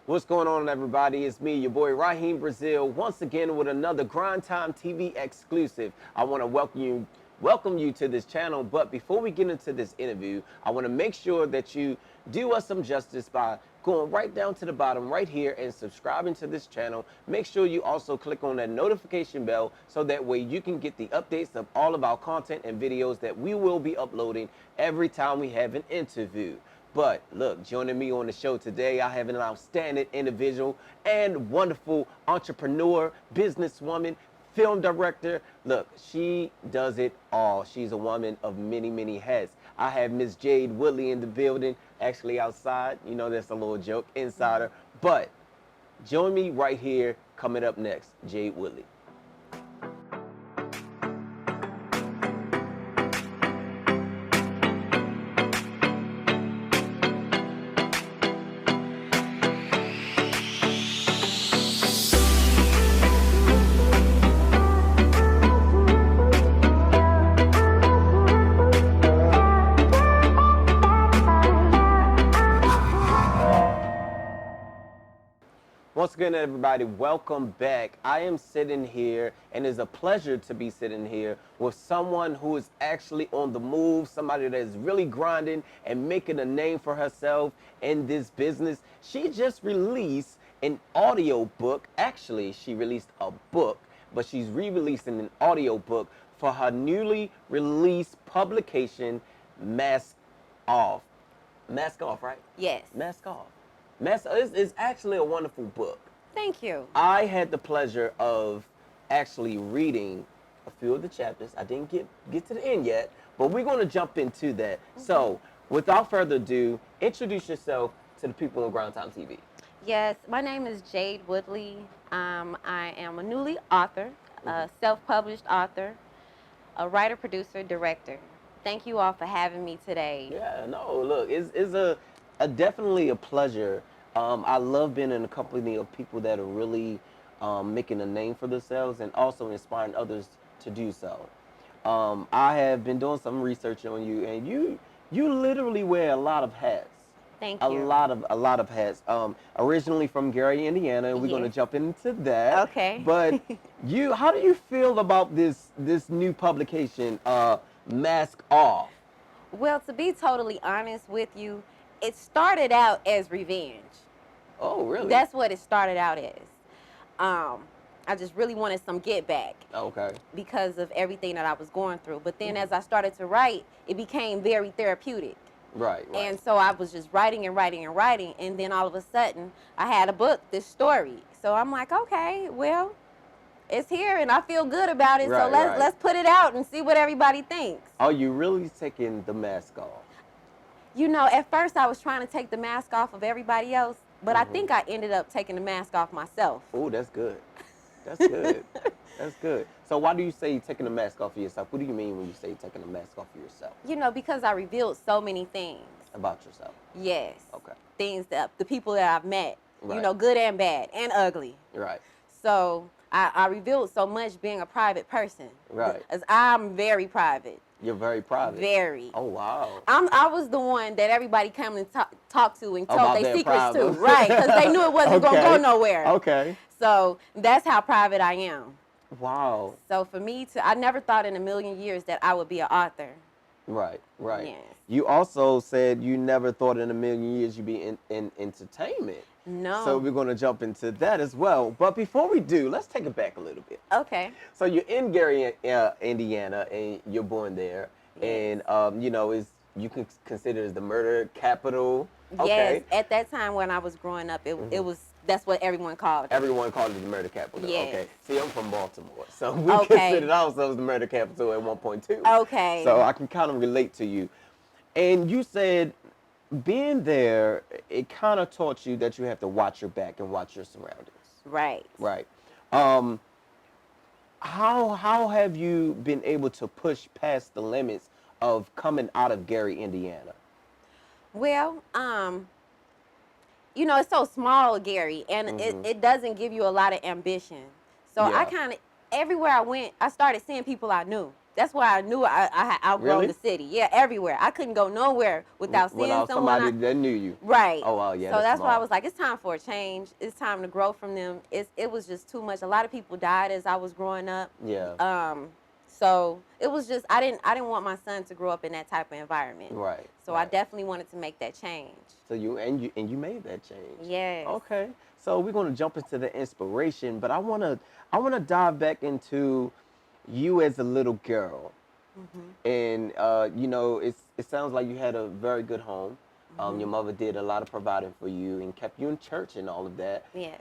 What's going on, everybody? It's me, your boy Raheem Brazil, once again with another Grind Time TV exclusive. I want to welcome you to this channel. But before we get into this interview, I want to make sure that you do us some justice by going right down to the bottom right here and subscribing to this channel. Make sure you also click on that notification bell so that way you can get the updates of all of our content and videos that we will be uploading every time we have an interview. But look, joining me on the show today, I have an outstanding individual and wonderful entrepreneur, businesswoman, film director. Look, she does it all. She's a woman of many, many hats. I have Miss Jade Woodley in the building, actually outside. You know, that's a little joke, insider. But join me right here, coming up next, Jade Woodley. Once again, everybody, welcome back. I am sitting here, and it's a pleasure to be sitting here with someone who is actually on the move, somebody that is really grinding and making a name for herself in this business. She just released an audio book. Actually, she released a book, but she's re-releasing an audio book for her newly released publication, Mask Off. Mask Off, right? Yes. Mask Off. It's actually a wonderful book. Thank you. I had the pleasure of actually reading a few of the chapters. I didn't get to the end yet, but we're going to jump into that. So, without further ado, introduce yourself to the people on Ground Time TV. Yes, my name is Jade Woodley. I am a newly author, a self-published author, a writer, producer, director. Thank you all for having me today. Yeah, no, look, it's definitely a pleasure. I love being in a company of people that are really making a name for themselves and also inspiring others to do so. I have been doing some research on you, and you literally wear a lot of hats. Thank A you. lot of hats. Originally from Gary, Indiana, and we're going to jump into that. Okay. But how do you feel about this new publication, Mask Off? Well, to be totally honest with you, it started out as revenge. Oh, really? That's what it started out as. I just really wanted some get back. Okay. Because of everything that I was going through. But then as I started to write, it became very therapeutic. Right. And so I was just writing and writing and writing, and then all of a sudden I had a book, this story. So I'm like, okay, well, it's here and I feel good about it. Right, So let's put it out and see what everybody thinks. Are you really taking the mask off? You know, at first I was trying to take the mask off of everybody else, but I think I ended up taking the mask off myself. Oh, that's good. That's good. That's good. So why do you say taking the mask off of yourself? What do you mean when you say taking the mask off of yourself? You know, because I revealed so many things. About yourself? Yes. Okay. Things that the people that I've met, Right. you know, good and bad and ugly. Right. So I revealed so much being a private person. Right. As I'm very private. You're very private. Very. Oh, wow. I was the one that everybody came and talked to and told About their their secrets problems. to. Right, because they knew it wasn't going to go nowhere. Okay. So that's how private I am. Wow. So for me I never thought in a million years that I would be an author. Right, right. Yes. You also said you never thought in a million years you'd be in entertainment. No. So we're going to jump into that as well. But before we do, let's take it back a little bit. Okay. So you're in Gary, Indiana, and you're born there. Yes. And, you know, you can consider it the murder capital. Okay. Yes. At that time when I was growing up, it was, that's what everyone called it. Everyone called it the murder capital. Yes. Okay. See, I'm from Baltimore. So we Okay. considered ourselves the murder capital at one point, too. Okay. So I can kind of relate to you. And you said being there, it kind of taught you that you have to watch your back and watch your surroundings. Right. Right. How have you been able to push past the limits of coming out of Gary, Indiana? Well, you know, it's so small, Gary, and it doesn't give you a lot of ambition. So I Yeah. kind of, everywhere I went, I started seeing people I knew. That's why I knew I had outgrown Really? the city. Yeah, everywhere. I couldn't go nowhere without seeing Without someone. somebody that knew you. Right. Oh, wow, yeah, So that's that's why I was small. like, it's time for a change. It's time to grow from them. It was just too much. A lot of people died as I was growing up. Yeah. So it was just I didn't want my son to grow up in that type of environment. Right. So I Right. definitely wanted to make that change. So you made that change. Yes. Okay. So we're gonna jump into the inspiration, but I wanna dive back into you as a little girl. Mhm. And it sounds like you had a very good home. Your Mhm. mother did a lot of providing for you and kept you in church and all of that. Yes.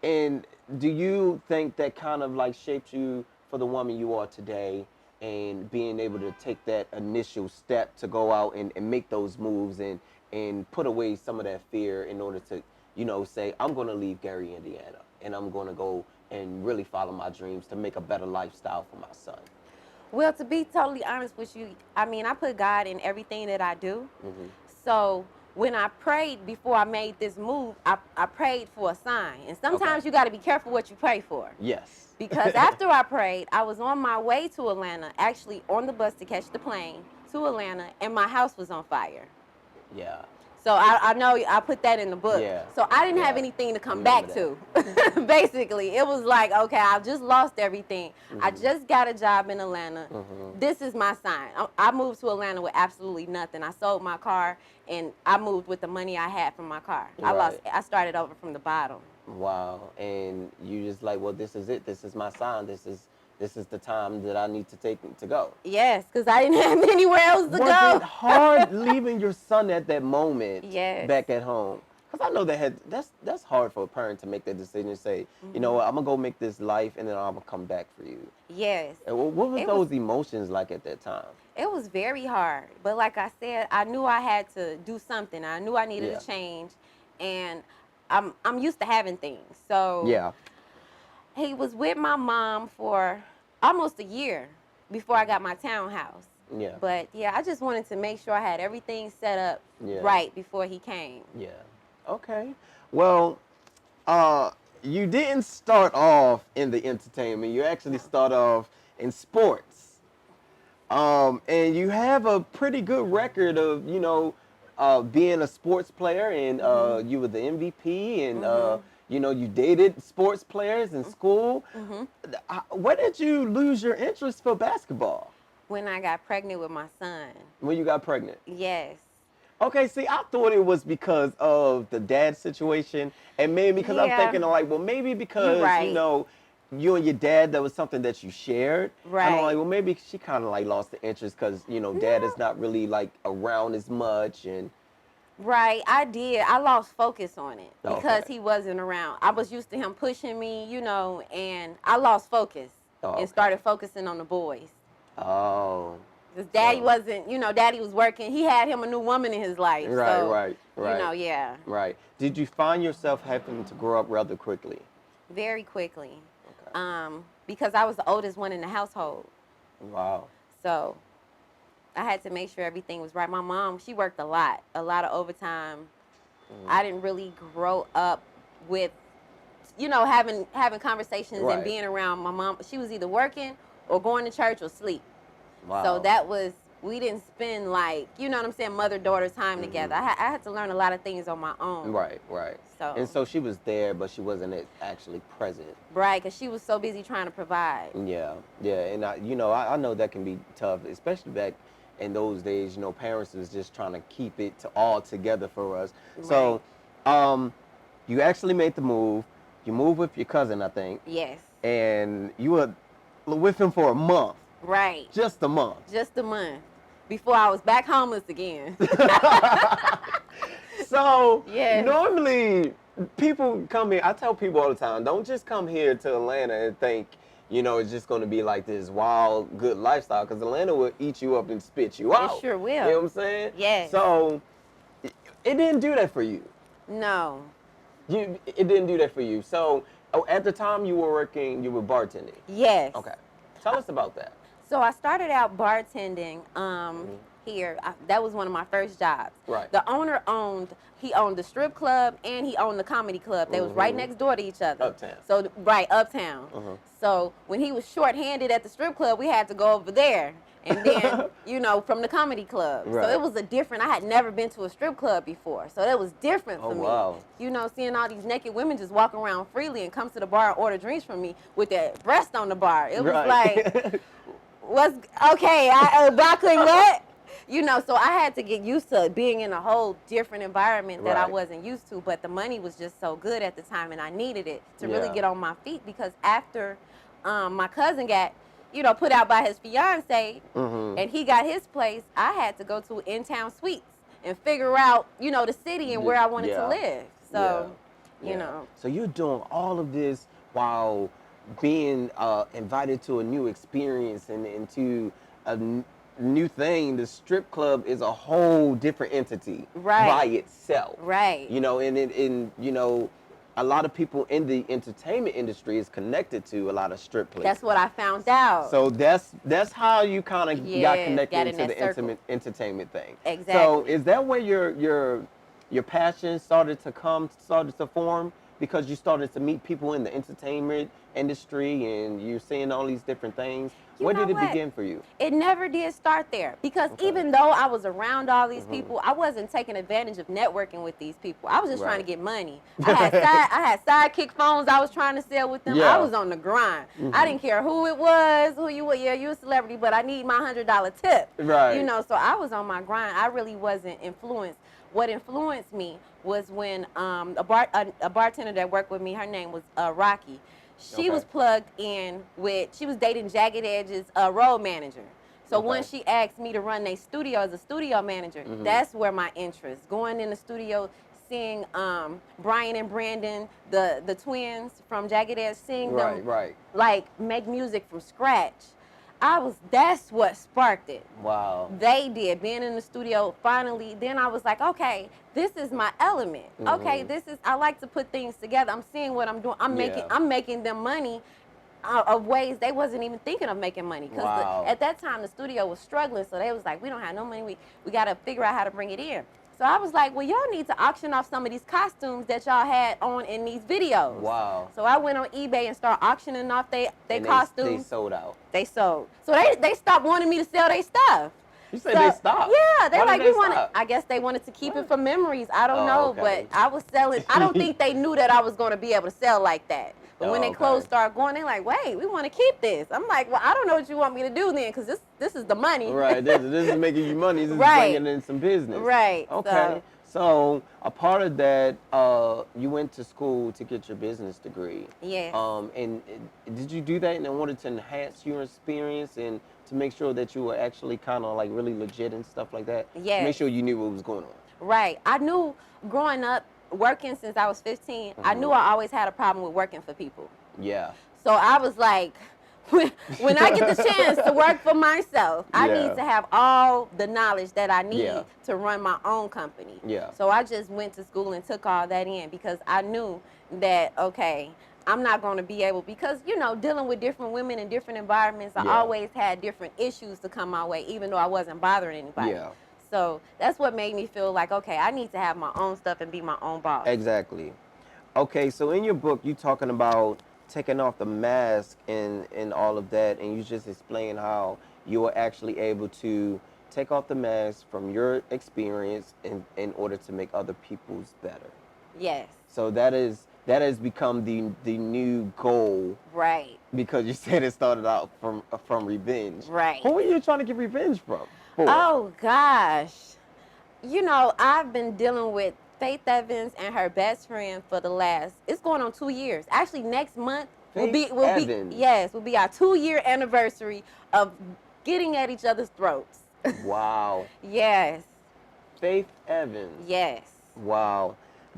And do you think that kind of like shaped you for the woman you are today and being able to take that initial step to go out and make those moves and put away some of that fear in order to, say, I'm going to leave Gary, Indiana, and I'm going to go and really follow my dreams to make a better lifestyle for my son? Well, to be totally honest with you, I mean, I put God in everything that I do. Hmm. So when I prayed before I made this move, I prayed for a sign. And Okay. sometimes you got to be careful what you pray for. Yes. Because after I prayed, I was on my way to Atlanta, actually on the bus to catch the plane to Atlanta, and my house was on fire. Yeah. So I know I put that in the book. Yeah. So I didn't have Yeah. anything to I come remember back that. to. Basically, it was like, okay, I've just lost everything. I Hmm. just got a job in Atlanta. Hmm. This is my sign. I moved to Atlanta with absolutely nothing. I sold my car and I moved with the money I had from my car. Right. I started over from the bottom. Wow. And you just like, well, this is it. This is my sign. This is the time that I need to take to go. Yes, because I didn't have anywhere else to Was it go. hard leaving your son at that moment Yes. back at home? Because I know that's hard for a parent to make that decision and say, you know Hmm. what, I'm gonna go make this life and then I'm gonna come back for you. Yes. And what was It was those emotions like at that time? it was very hard. But like I said, I knew I had to do something. I knew I needed Yeah. a change, and I'm used to having things. So Yeah. he was with my mom for almost a year before I got my townhouse. Yeah. But yeah, I just wanted to make sure I had everything set up Yeah. right before he came. Yeah. Okay. Well, uh, you didn't start off in the entertainment. You actually No. start off in sports. And you have a pretty good record of, being a sports player, and Mhm. you were the MVP, and Mhm. you dated sports players in school. Mhm. Where did you lose your interest for basketball When I got pregnant with my son. when you got pregnant? Yes. Okay, see, I thought it was because of the dad situation, and maybe because I'm Yeah. thinking like, well, maybe You because right. you and your dad, that was something that you shared. And I'm like, Right. well, maybe she kind of like lost the interest because dad is No. not really like around as much, and Right, I did. I lost focus on it okay, because he wasn't around. I was used to him pushing me, and I lost focus oh, and okay, started focusing on the boys. oh, Because daddy so wasn't, daddy was working. He had him a new woman in his life. right, So, right, right, yeah, right. Did you find yourself having to grow up rather quickly? very quickly. Okay, Because I was the oldest one in the household. wow. So I had to make sure everything was right. My mom, she worked a lot of overtime. Mm. I didn't really grow up with having conversations and Right, being around my mom. She was either working or going to church or sleep. So wow. that was we didn't spend like what I'm saying, mother daughter time together. Hmm. I had to learn a lot of things on my own. Right, right. So And so she was there, but she wasn't actually present. right, because she was so busy trying to provide. Yeah, yeah. And I know that can be tough, especially back in those days. Parents was just trying to keep it to all together for us. Right. So, um, you actually made the move. You moved with your cousin, I think, Yes. and you were with him for a month, Right. just a month. Just a month before I was back homeless again. So Yes. normally people come here. I tell people all the time, don't just come here to Atlanta and think, it's just going to be like this wild, good lifestyle. Because Atlanta will eat you up and spit you It out. sure You know what will. I'm saying? Yes. So it didn't do that for you. No. It didn't do that for you. So at the time you were working, you were bartending. Yes. Okay. Tell us about that. So I started out bartending. here. That was one of my first jobs. Right. The owner he owned the strip club and he owned the comedy club. They was right next door to each other. Uptown. So right, uptown. So when he was short-handed at the strip club, we had to go over there. And then, you know, from the comedy club. Right. So it was I had never been to a strip club before. So that was different for me. Wow. You know, seeing all these naked women just walk around freely and come to the bar and order drinks from me with their breast on the bar. It was like, broccoli what? You know, so I had to get used to being in a whole different environment that I wasn't used to. But the money was just so good at the time, and I needed it to really get on my feet, because after my cousin got, you know, put out by his fiance and he got his place, I had to go to in-town suites and figure out, you know, the city and where I wanted to live. So, you know. So you're doing all of this while being invited to a new experience and into a new thing. The strip club is a whole different entity by itself. Right. You know, and you know, a lot of people in the entertainment industry is connected to a lot of strip places. That's what I found out. So that's how you kind of got connected got to the entertainment thing. Exactly. So is that where your passion started to form? Because you started to meet people in the entertainment industry and you're seeing all these different things. Where did it begin for you? It never did start there, because even though I was around all these people, I wasn't taking advantage of networking with these people. I was just trying to get money. I had sidekick phones I was trying to sell with them. I was on the grind. I didn't care who it was, who you were. Yeah, you a celebrity, but I need my $100 tip. Right. You know, so I was on my grind. I really wasn't influenced. What influenced me was when a bartender that worked with me, her name was Rocky. She was plugged in she was dating Jagged Edge's road manager. So once she asked me to run their studio as a studio manager, that's where my interest, going in the studio, seeing Brian and Brandon, the twins from Jagged Edge, seeing them like make music from scratch. That's what sparked it. Wow. They did, being in the studio, finally, then I was like, okay, this is my element. Okay, I like to put things together. I'm seeing what I'm doing. I'm making them money of ways they wasn't even thinking of making money. Because at that time, the studio was struggling, so they was like, we don't have no money. We got to figure out how to bring it in. So I was like, well, y'all need to auction off some of these costumes that y'all had on in these videos. Wow. So I went on eBay and started auctioning off their costumes. They sold out. They sold. So they stopped wanting me to sell their stuff. You said they stopped? Yeah, they're like, we wanted. I guess they wanted to keep it for memories. I don't know, but I was selling. I don't think they knew that I was going to be able to sell like that. But when they clothes started going, they're like, wait, we want to keep this. I'm like, well, I don't know what you want me to do then, because this is the money. Right, this is making you money. This is bringing in some business. Right. Okay. So a part of that, you went to school to get your business degree. Yes. And did you do that in order to enhance your experience and to make sure that you were actually kind of like really legit and stuff like that? Yes. Make sure you knew what was going on. Right. I knew growing up, working since I was 15, I knew I always had a problem with working for people. Yeah. So I was like, when I get the chance to work for myself, I need to have all the knowledge that I need to run my own company. Yeah. So I just went to school and took all that in, because I knew that, okay, I'm not going to be able, because, you know, dealing with different women in different environments, I always had different issues to come my way, even though I wasn't bothering anybody. Yeah. So that's what made me feel like, okay, I need to have my own stuff and be my own boss. Exactly. Okay, so in your book, you talking about taking off the mask and all of that, and you just explain how you were actually able to take off the mask from your experience in order to make other people's better. Yes. So that has become the new goal. Right. Because you said it started out from revenge. Right. Who are you trying to get revenge from? Oh, gosh. You know, I've been dealing with Faith Evans and her best friend for it's going on 2 years. Actually, next month will be our 2-year anniversary of getting at each other's throats. Wow. Yes. Faith Evans. Yes. Wow.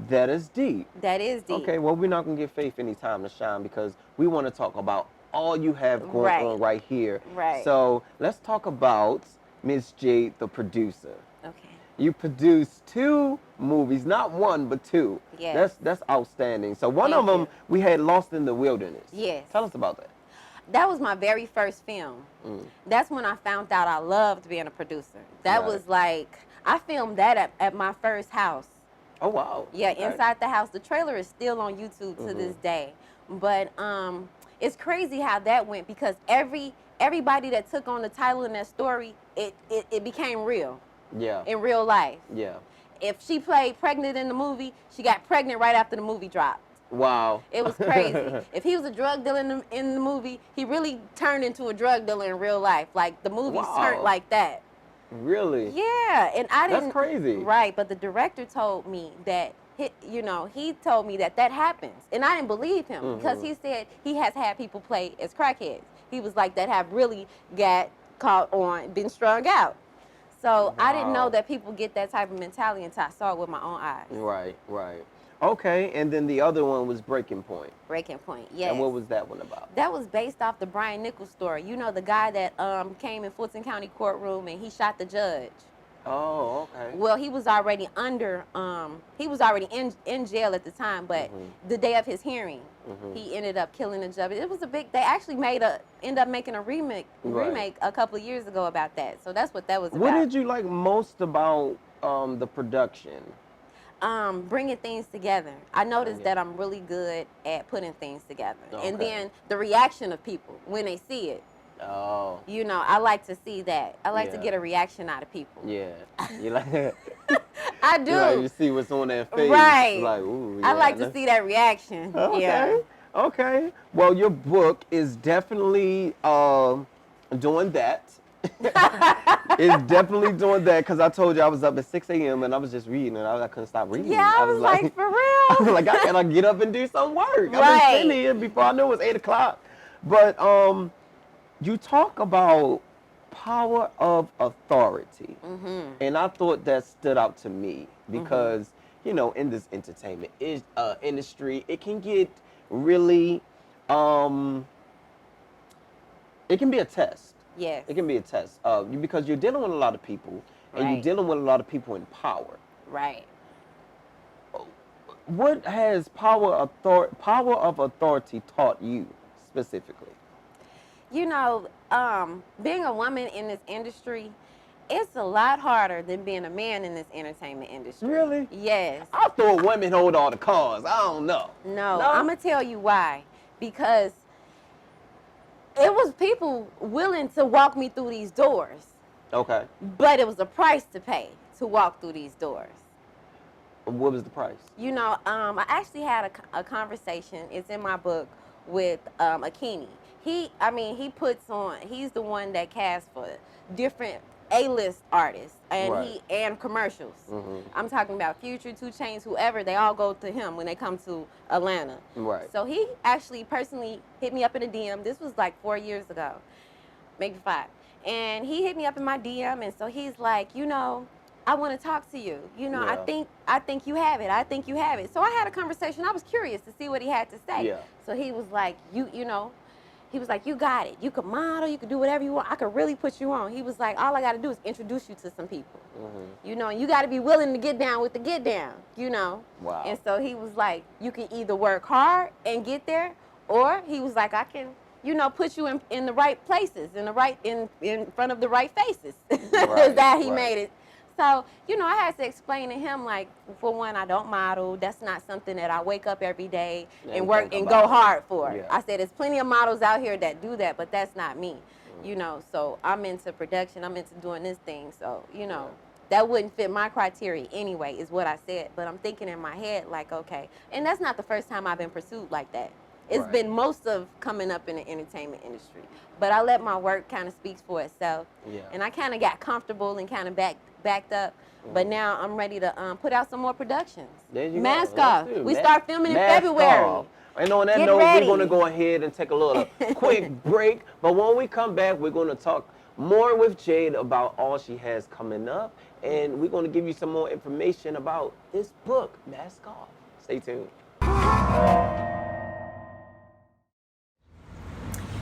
That is deep. That is deep. Okay, well, we're not going to give Faith any time to shine because we want to talk about all you have going on right here. Right. So let's talk about Miss Jade, the producer. Okay. You produced 2 movies, not 1, but 2. Yes. That's outstanding. So one of them we had Lost in the Wilderness. Yes. Tell us about that. That was my very first film. That's when I found out I loved being a producer. That was like, I filmed that at my first house. Oh, wow. Yeah, inside the house. The trailer is still on YouTube to this day. But it's crazy how that went, because everybody that took on the title in that story, it became real. Yeah. In real life. Yeah. If she played pregnant in the movie, she got pregnant right after the movie dropped. Wow. It was crazy. If he was a drug dealer in the movie, he really turned into a drug dealer in real life. Like, the movies turned like that. Really? Yeah, and I didn't. That's crazy. Right, but the director told me that, he told me that happens. And I didn't believe him, because he said he has had people play as crackheads. He was like, that have really got caught on, been strung out. So I didn't know that people get that type of mentality until I saw it with my own eyes. Right, right. Okay, and then the other one was Breaking Point. Breaking Point, yes. And what was that one about? That was based off the Brian Nichols story. You know, the guy that came in Fulton County courtroom and he shot the judge. Oh, okay. Well, he was already in jail at the time, but the day of his hearing, he ended up killing the judge. It was they actually ended up making a remake a couple of years ago about that. So that's what that was about. What did you like most about the production? Bringing things together. I noticed that I'm really good at putting things together. And then the reaction of people when they see it. Oh. You know, I like to see that. I like to get a reaction out of people. Yeah. You like I do. You see what's on their face. Right. Like, ooh, I like to see that reaction. Okay. Yeah. Okay. Well, your book is definitely doing that. It's definitely doing that, because I told you I was up at 6 a.m. and I was just reading, and I couldn't stop reading. Yeah, I was like, for real? I was like, I gotta get up and do some work. I've been sitting here before I knew it was 8 o'clock. But you talk about power of authority, and I thought that stood out to me because in this entertainment industry, it can get really it can be a test. Yes. It can be a test because you're dealing with a lot of people, and you're dealing with a lot of people in power. Right. What has power of authority taught you specifically? You know, being a woman in this industry, it's a lot harder than being a man in this entertainment industry. Really? Yes. I thought women hold all the cards. I don't know. No, I'm going to tell you why. Because it was people willing to walk me through these doors. Okay. But it was a price to pay to walk through these doors. What was the price? You know, I actually had a conversation, it's in my book, with Akini. He's the one that casts for different A-list artists and commercials. I'm talking about Future, 2 Chainz, whoever, they all go to him when they come to Atlanta. Right. So he actually personally hit me up in a DM. This was like 4 years ago, maybe 5. And he hit me up in my DM, and so he's like, I want to talk to you. I think you have it. I think you have it. So I had a conversation. I was curious to see what he had to say. Yeah. So he was like, he was like, you got it. You could model. You could do whatever you want. I could really put you on. He was like, all I got to do is introduce you to some people. And you got to be willing to get down with the get down, Wow. And so he was like, you can either work hard and get there, or he was like, I can, put you in the right places, in front of the right faces. Right, that he made it. So, I had to explain to him, like, for one, I don't model. That's not something that I wake up every day and work and go hard for. Yeah. I said, there's plenty of models out here that do that, but that's not me. So I'm into production. I'm into doing this thing. So, that wouldn't fit my criteria anyway, is what I said. But I'm thinking in my head, like, okay. And that's not the first time I've been pursued like that. It's been most of coming up in the entertainment industry. But I let my work kind of speak for itself. Yeah. And I kind of got comfortable and kind of backed up. But now I'm ready to put out some more productions. There you Mask go. off. We start filming in February. Off. And on that note, we're going to go ahead and take a little quick break. But when we come back, we're going to talk more with Jade about all she has coming up. And we're going to give you some more information about this book, Mask Off. Stay tuned.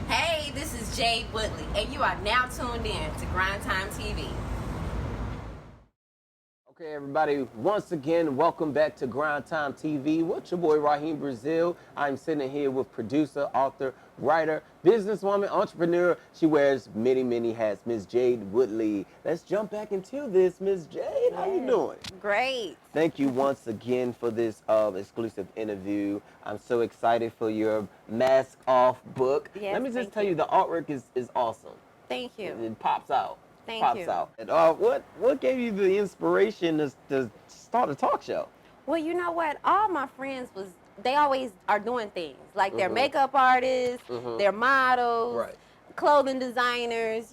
Hey, this is Jade Woodley, and you are now tuned in to Grind Time TV. Okay, everybody, once again, welcome back to Grind Time TV with your boy Raheem Brazil. I'm sitting here with producer, author, writer, businesswoman, entrepreneur. She wears many, many hats, Miss Jade Woodley. Let's jump back into this, Miss Jade. How you doing? Great. Thank you once again for this exclusive interview. I'm so excited for your Mask Off book. Yes, Let me just thank tell you, the artwork is awesome. Thank you. It pops out. Thank Pops you. out. And, what gave you the inspiration to start a talk show? Well, you know what? All my friends they always are doing things. Like they're makeup artists, they're models, Right. clothing designers,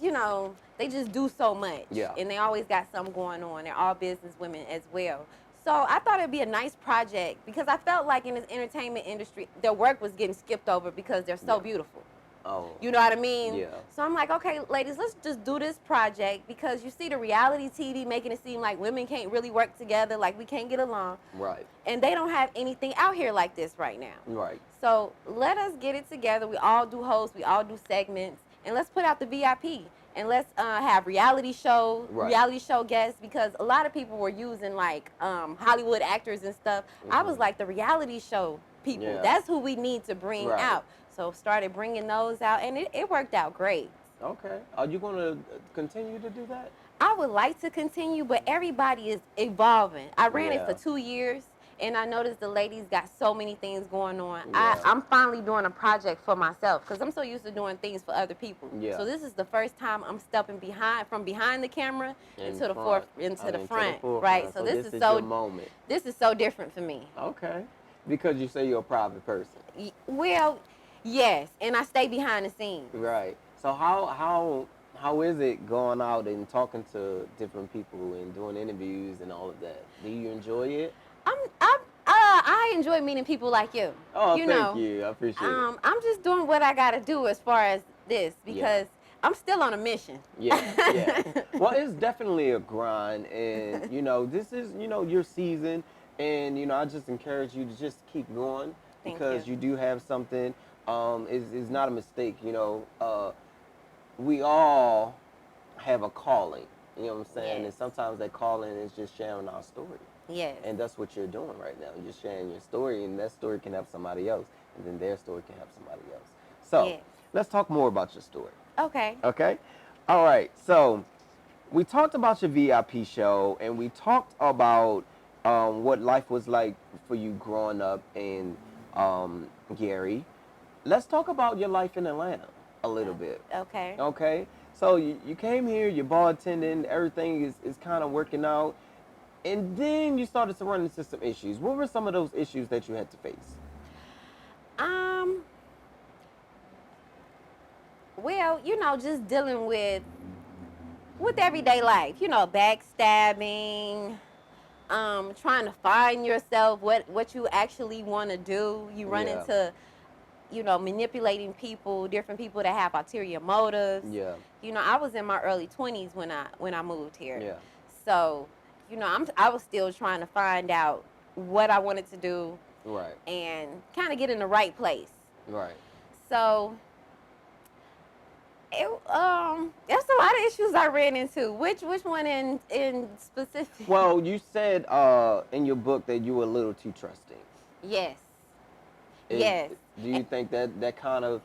they just do so much. Yeah. And they always got something going on. They're all business women as well. So I thought it'd be a nice project because I felt like in this entertainment industry, their work was getting skipped over because they're so beautiful. Oh. You know what I mean? Yeah. So I'm like, okay, ladies, let's just do this project because you see the reality TV making it seem like women can't really work together, like we can't get along. Right. And they don't have anything out here like this right now. Right. So let us get it together. We all do hosts, we all do segments, and let's put out the VIP. And let's have reality show guests because a lot of people were using like Hollywood actors and stuff. I was like the reality show people. Yeah. That's who we need to bring Right. out. So started bringing those out, and it worked out great. Okay. Are you going to continue to do that? I would like to continue, but everybody is evolving. I ran it Yeah. for 2 years, and I noticed the ladies got so many things going on. Yeah. I'm finally doing a project for myself because I'm so used to doing things for other people. Yeah. So this is the first time I'm stepping from behind the camera into the front, right? So this is is so your moment. This is so different for me. Okay. Because you say you're a private person. Well, yes, and I stay behind the scenes. Right. So how is it going out and talking to different people and doing interviews and all of that? Do you enjoy it? I enjoy meeting people like you. Oh, you thank you. I appreciate it. I'm just doing what I gotta do as far as this because I'm still on a mission. Yeah, yeah. Well, it's definitely a grind, and this is your season, and I just encourage you to just keep going because you do have something. Is not a mistake. We all have a calling. You know what I'm saying? Yes. And sometimes that calling is just sharing our story. Yes. And that's what you're doing right now. You're just sharing your story, and that story can help somebody else, and then their story can help somebody else. So let's talk more about your story. Okay. Okay? All right. So we talked about your VIP show, and we talked about what life was like for you growing up in Gary. Let's talk about your life in Atlanta a little bit. Okay. Okay? So you came here, you're bartending, everything is kind of working out. And then you started to run into some issues. What were some of those issues that you had to face? Well, just dealing with everyday life. Backstabbing, trying to find yourself, what you actually want to do. You run into, manipulating people, different people that have ulterior motives. Yeah. I was in my early 20s when I moved here. Yeah. So, I was still trying to find out what I wanted to do. Right. And kind of get in the right place. Right. So, there's a lot of issues I ran into. Which one in specific? Well, you said in your book that you were a little too trusting. Yes. Yes. Do you think that kind of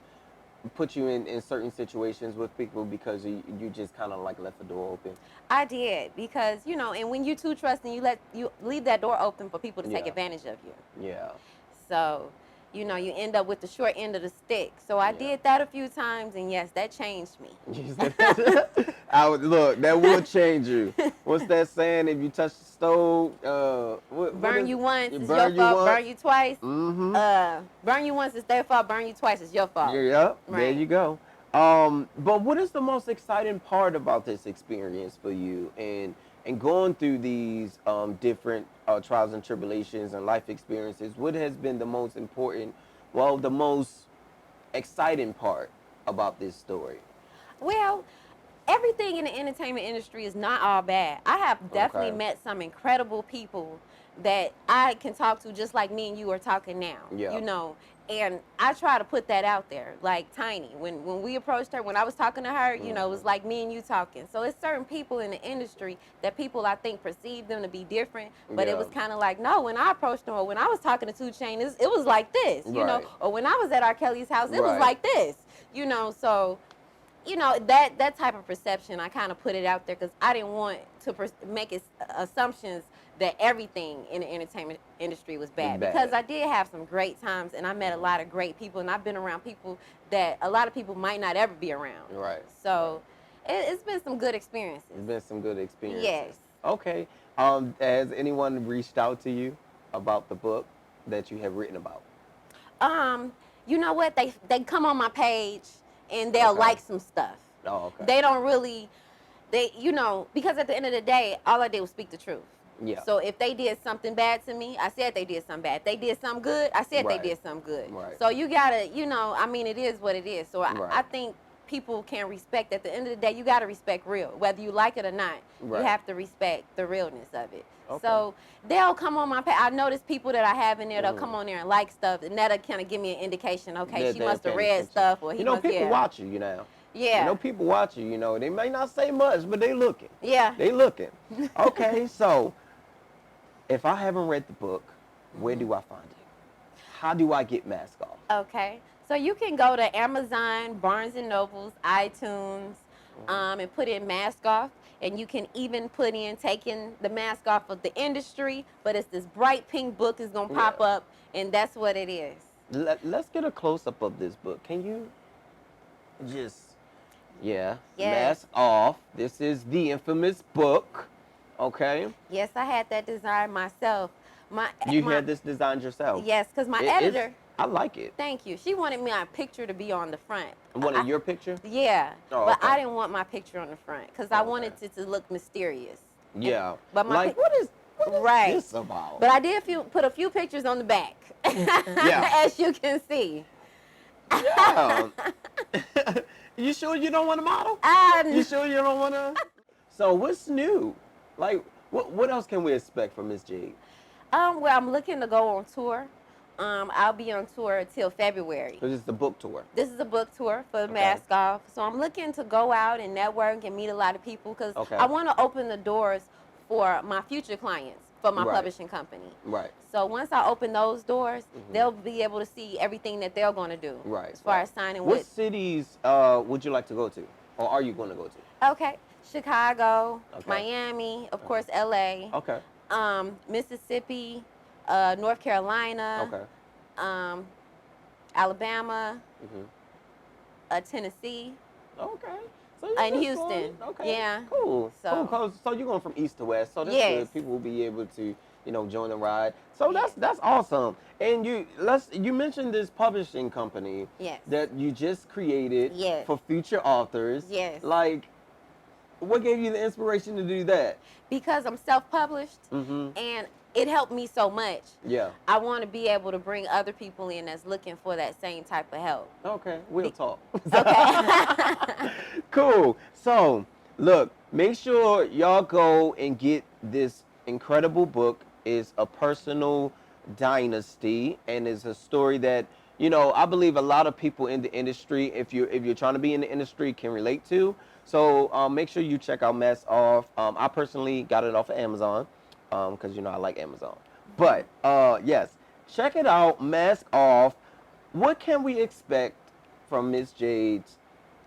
put you in certain situations with people because you just kind of like left the door open? I did because and when you're too trusting, you leave that door open for people to take advantage of you. Yeah. So, you end up with the short end of the stick. So I did that a few times, and yes, that changed me. Look, that would change you. What's that saying? If you touch the stove, burn you once, it's your fault. Burn you twice. Mm-hmm. Burn you once, it's their fault. Burn you twice, it's your fault. Yep. Right. There you go. But what is the most exciting part about this experience for you, and going through these different trials and tribulations and life experiences? What has been the most important, the most exciting part about this story? Well, everything in the entertainment industry is not all bad. I have definitely met some incredible people that I can talk to just like me and you are talking now. Yeah. You know, and I try to put that out there, like Tiny. When we approached her, when I was talking to her, you know, it was like me and you talking. So it's certain people in the industry that people I think perceive them to be different, but it was kind of like, no, when I approached them or when I was talking to 2 Chainz, it was like this, you know, or when I was at R. Kelly's house, it was like this, you know. So, you know, that type of perception, I kind of put it out there because I didn't want to make it assumptions that everything in the entertainment industry was bad. Because I did have some great times and I met a lot of great people and I've been around people that a lot of people might not ever be around. Right. So it's been some good experiences. It's been some good experiences. Yes. Okay. Has anyone reached out to you about the book that you have written about? You know what? They come on my page and they'll like some stuff. Oh, okay. They don't really, you know, because at the end of the day, all I did was speak the truth. Yeah. So if they did something bad to me, I said they did something bad. If they did something good, I said they did something good. Right. So you gotta, you know, I mean, it is what it is. So I think people can respect. At the end of the day, you gotta respect real, whether you like it or not. You have to respect the realness of it. Okay. So they'll come on my page. I notice people that I have in there, they'll come on there and like stuff, and that'll kind of give me an indication. Okay, she must have read stuff, or he you know, must. People watch you, you know. Yeah. You know, people watch you. You know, they may not say much, but they looking. Yeah. They looking. Okay, so if I haven't read the book, where do I find it? How do I get Mask Off? Okay, so you can go to Amazon, Barnes and Nobles, iTunes, and put in Mask Off. And you can even put in taking the mask off of the industry, but it's this bright pink book is gonna pop up, and that's what it is. Let's get a close up of this book. Can you just, Mask Off. This is the infamous book. Okay. Yes, I had that design myself. You had this designed yourself? Yes, because my editor. I like it. Thank you. She wanted my picture to be on the front. Wanted your picture? Yeah. Oh, but I didn't want my picture on the front because I wanted it to look mysterious. Yeah. But my what is this about? But I did put a few pictures on the back. As you can see. Yeah. You sure you don't want to model? You sure you don't want to? So what's new? Like, what else can we expect from Miss Jade? Well, I'm looking to go on tour. I'll be on tour until February. So this is the book tour? This is a book tour for Mask Off. So I'm looking to go out and network and meet a lot of people because I want to open the doors for my future clients for my publishing company. Right. So once I open those doors, they'll be able to see everything that they're going to do. Right. As far as signing with. What cities would you like to go to? Or are you going to go to? Okay. Chicago, Miami, of course, LA. Okay. Mississippi, North Carolina, Alabama, Tennessee. Okay. So and Houston. Okay. Yeah. Cool. So, cool. So you're going from east to west. So that's good. People will be able to, you know, join the ride. So that's awesome. And you mentioned this publishing company that you just created for future authors. Yes. Like, what gave you the inspiration to do that? Because I'm self-published and it helped me so much. Yeah. I want to be able to bring other people in that's looking for that same type of help. Okay, we'll talk. Okay. Cool. So, look, make sure y'all go and get this incredible book. It's a personal dynasty, and it's a story that, you know, I believe a lot of people in the industry, if you're trying to be in the industry, can relate to. So make sure you check out Mask Off. I personally got it off of Amazon because, you know, I like Amazon. But, yes, check it out, Mask Off. What can we expect from Miss Jade's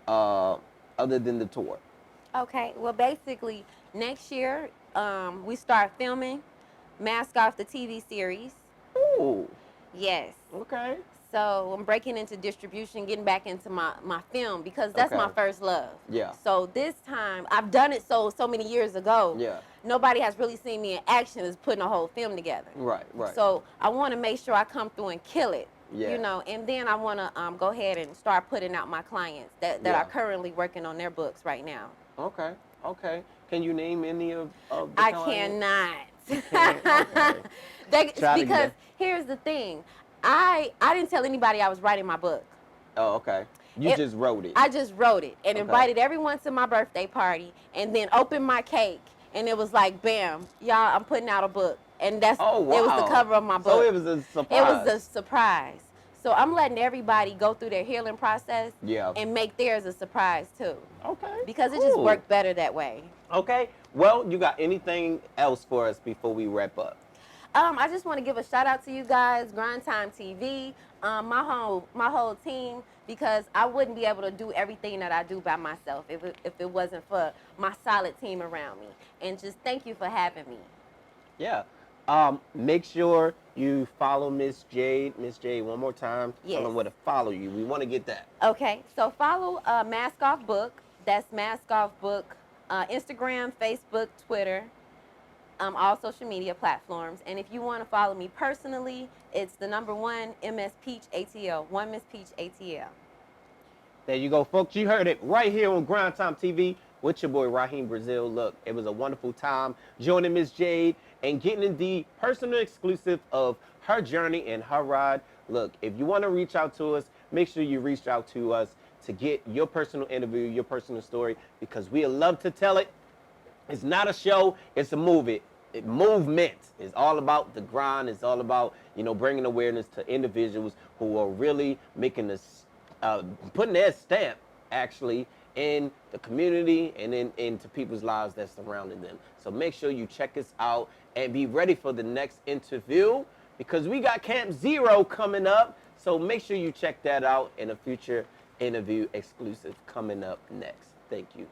other than the tour? Okay, well, basically, next year we start filming Mask Off, the TV series. Ooh. Yes. Okay. So I'm breaking into distribution, getting back into my film because that's my first love. Yeah. So this time, I've done it so many years ago. Yeah. Nobody has really seen me in action as putting a whole film together. Right. So I want to make sure I come through and kill it. Yeah. You know, and then I want to go ahead and start putting out my clients that are currently working on their books right now. Okay. Can you name any of the I clients? cannot. Okay. Because here's the thing. I didn't tell anybody I was writing my book. Oh, okay. You just wrote it. I just wrote it and invited everyone to my birthday party and then opened my cake and it was like, bam, y'all, I'm putting out a book. and that's Oh, wow. it was the cover of my book. So it was a surprise. It was a surprise. So I'm letting everybody go through their healing process Yeah. and make theirs a surprise too. Okay. Because it just worked better that way. Okay. Well, you got anything else for us before we wrap up? I just want to give a shout out to you guys, Grind Time TV, my whole team, because I wouldn't be able to do everything that I do by myself if it wasn't for my solid team around me. And just thank you for having me. Yeah. Make sure you follow Miss Jade. Miss Jade, one more time. Yes. Tell them where to follow you. We want to get that. Okay, so follow Mask Off Book. That's Mask Off Book, Instagram, Facebook, Twitter, all social media platforms. And if you want to follow me personally, it's the #1 MS Peach ATL, 1 Miss Peach ATL. There you go, folks. You heard it right here on Grind Time TV with your boy Raheem Brazil. Look, it was a wonderful time joining Miss Jade and getting the personal exclusive of her journey and her ride. Look, if you want to reach out to us, make sure you reach out to us to get your personal interview, your personal story, because we love to tell it. It's not a show, it's a movie. Movement is all about the grind. It's all about, bringing awareness to individuals who are really making this, putting their stamp, actually, in the community and into people's lives that's surrounding them. So make sure you check us out and be ready for the next interview, because we got Camp Zero coming up. So make sure you check that out in a future interview exclusive coming up next. Thank you.